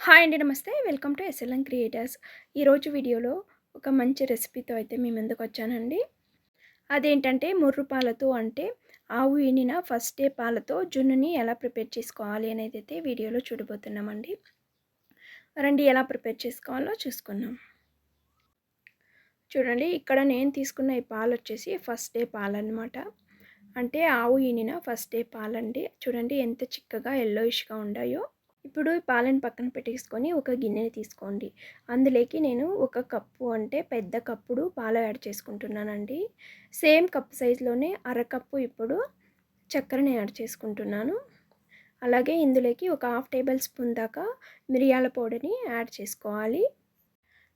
Hi అండి. నమస్తే. Welcome to SLN creators. ఈరోజు వీడియోలో ఒక మంచి రెసిపీతో అయితే మీ ముందుకొచ్చానండి. అదేంటంటే ముర్రు పాలతో అంటే ఆవు ఈనిన ఫస్ట్ డే పాలతో జున్నుని ఎలా ప్రిపేర్ చేసుకోవాలి అనేదైతే వీడియోలో చూడబోతున్నామండి. రండి ఎలా ప్రిపేర్ చేసుకోవాలో చూసుకుందాం. చూడండి ఇక్కడ నేను తీసుకున్న ఈ పాలొచ్చేసి ఫస్ట్ డే పాలన్నమాట. అంటే ఆవు ఈనిన ఫస్ట్ డే పాలండి. చూడండి ఎంత చిక్కగా యెల్లోయిష్‌గా ఉండాయో. ఇప్పుడు ఈ పాలను పక్కన పెట్టేసుకొని ఒక గిన్నెని తీసుకోండి. అందులోకి నేను ఒక కప్పు అంటే పెద్ద కప్పుడు పాలు యాడ్ చేసుకుంటున్నానండి. సేమ్ కప్ సైజులోనే అరకప్పు ఇప్పుడు చక్కెరని యాడ్ చేసుకుంటున్నాను. అలాగే ఇందులోకి ఒక హాఫ్ టేబుల్ స్పూన్ దాకా మిరియాల పొడిని యాడ్ చేసుకోవాలి.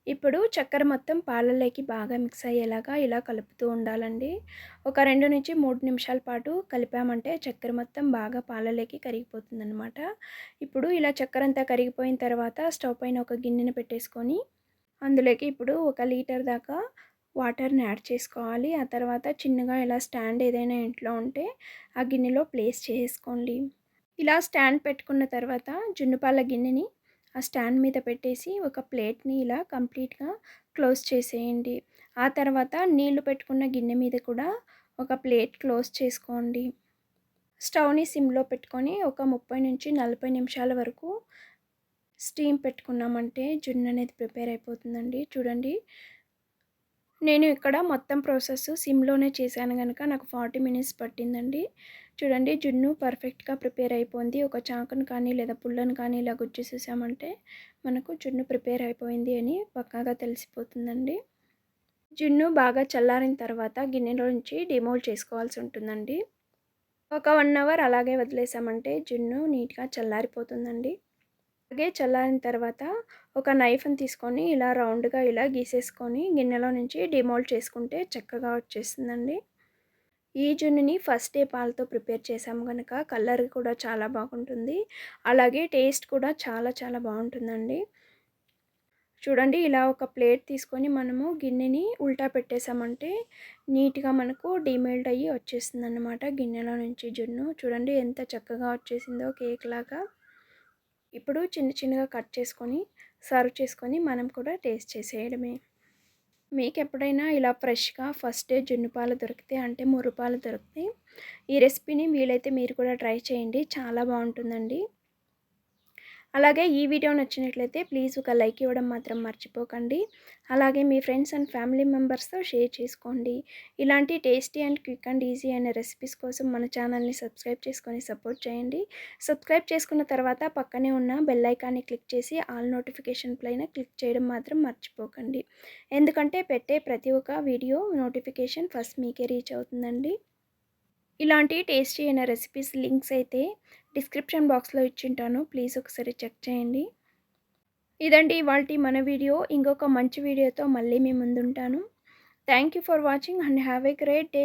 ఇప్పుడు చక్కెర మొత్తం పాలలోకి బాగా మిక్స్ అయ్యేలాగా ఇలా కలుపుతూ ఉండాలండి. ఒక 2-3 నిమిషాల పాటు కలిపామంటే చక్కెర మొత్తం బాగా పాలలోకి కరిగిపోతుందనమాట. ఇప్పుడు ఇలా చక్కెర అంతా కరిగిపోయిన తర్వాత స్టవ్ పైన ఒక గిన్నెని పెట్టేసుకొని అందులోకి ఇప్పుడు 1 లీటర్ దాకా వాటర్ని యాడ్ చేసుకోవాలి. ఆ తర్వాత చిన్నగా ఇలా స్టాండ్ ఏదైనా ఇంట్లో ఉంటే ఆ గిన్నెలో ప్లేస్ చేసుకోండి. ఇలా స్టాండ్ పెట్టుకున్న తర్వాత జున్నుపాల గిన్నెని ఆ స్టాండ్ మీద పెట్టేసి ఒక ప్లేట్ని ఇలా కంప్లీట్గా క్లోజ్ చేసేయండి. ఆ తర్వాత నీళ్లు పెట్టుకున్న గిన్నె మీద కూడా ఒక ప్లేట్ క్లోజ్ చేసుకోండి. స్టవ్ని సిమ్లో పెట్టుకొని ఒక 30-40 నిమిషాల వరకు స్టీమ్ పెట్టుకున్నామంటే జున్ను అనేది ప్రిపేర్ అయిపోతుందండి. చూడండి నేను ఇక్కడ మొత్తం ప్రాసెస్ సిమ్లోనే చేశాను కనుక నాకు 40 మినిట్స్ పట్టిందండి. చూడండి జున్ను పర్ఫెక్ట్గా ప్రిపేర్ అయిపోయింది. ఒక చాకును కానీ లేదా పుల్లను కానీ ఇలా గుచ్చేసేసామంటే మనకు జున్ను ప్రిపేర్ అయిపోయింది అని పక్కాగా తెలిసిపోతుందండి. జున్ను బాగా చల్లారిన తర్వాత గిన్నెలో నుంచి డిమోల్డ్ చేసుకోవాల్సి ఉంటుందండి. ఒక 1 అవర్ అలాగే వదిలేసామంటే జున్ను నీట్గా చల్లారిపోతుందండి. అలాగే చల్లారిన తర్వాత ఒక నైఫ్ని తీసుకొని ఇలా రౌండ్గా ఇలా గీసేసుకొని గిన్నెలో నుంచి డిమోల్డ్ చేసుకుంటే చక్కగా వచ్చేస్తుందండి. ఈ జున్నుని ఫస్ట్ డే పాలతో ప్రిపేర్ చేసాము కనుక కలర్ కూడా చాలా బాగుంటుంది. అలాగే టేస్ట్ కూడా చాలా చాలా బాగుంటుందండి. చూడండి ఇలా ఒక ప్లేట్ తీసుకొని మనము గిన్నెని ఉల్టా పెట్టేసామంటే నీట్గా మనకు డిమోల్డ్ అయ్యి వచ్చేస్తుందన్నమాట గిన్నెలో నుంచి జున్ను. చూడండి ఎంత చక్కగా వచ్చేసిందో కేక్ లాగా. ఇప్పుడు చిన్న చిన్నగా కట్ చేసుకొని సర్వ్ చేసుకొని మనం కూడా టేస్ట్ చేసేయడమే. మీకు ఎప్పుడైనా ఇలా ఫ్రెష్గా ఫస్ట్ డే జున్ను పాలు దొరికితే అంటే ముర్రు పాలు దొరికితే ఈ రెసిపీని వీలైతే మీరు కూడా ట్రై చేయండి. చాలా బాగుంటుందండి. అలాగే ఈ వీడియో నచ్చినట్లయితే ప్లీజ్ ఒక లైక్ ఇవ్వడం మాత్రం మర్చిపోకండి. అలాగే మీ ఫ్రెండ్స్ అండ్ ఫ్యామిలీ మెంబర్స్తో షేర్ చేసుకోండి. ఇలాంటి tasty and quick and easy అయిన రెసిపీస్ కోసం మన ఛానల్ని సబ్స్క్రైబ్ చేసుకొని సపోర్ట్ చేయండి. సబ్స్క్రైబ్ చేసుకున్న తర్వాత పక్కనే ఉన్న బెల్ ఐకాన్ని క్లిక్ చేసి ఆల్ నోటిఫికేషన్ పైన క్లిక్ చేయడం మాత్రం మర్చిపోకండి. ఎందుకంటే పెట్టే ప్రతి ఒక్క వీడియో నోటిఫికేషన్ ఫస్ట్ మీకే రీచ్ అవుతుందండి. ఇలాంటి టేస్టీ అయిన రెసిపీస్ లింక్స్ అయితే డిస్క్రిప్షన్ బాక్స్లో ఇచ్చింటాను. ప్లీజ్ ఒకసారి చెక్ చేయండి. ఇదండి ఇవాల్టి మన వీడియో. ఇంకొక మంచి వీడియోతో మళ్ళీ మీ ముందుంటాను. Thank you for watching and have a great day.